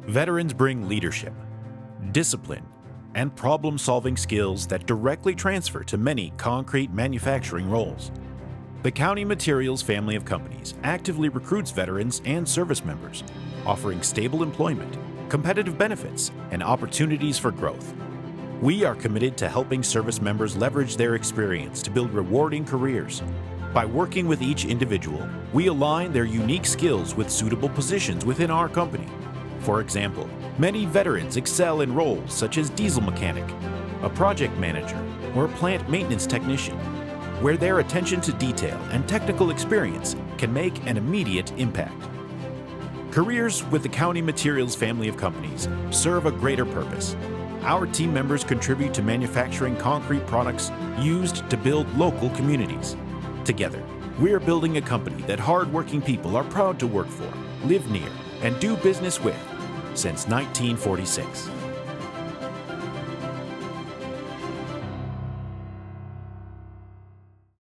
Veterans bring leadership, discipline, and problem-solving skills that directly transfer to many concrete manufacturing roles. The County Materials family of companies actively recruits veterans and service members, offering stable employment, competitive benefits, and opportunities for growth. We are committed to helping service members leverage their experience to build rewarding careers. By working with each individual, we align their unique skills with suitable positions within our company. For example, many veterans excel in roles such as diesel mechanic, a project manager, or a plant maintenance technician, where their attention to detail and technical experience can make an immediate impact. Careers with the County Materials family of companies serve a greater purpose. Our team members contribute to manufacturing concrete products used to build local communities. Together, we're building a company that hard-working people are proud to work for, live near, and do business with since 1946.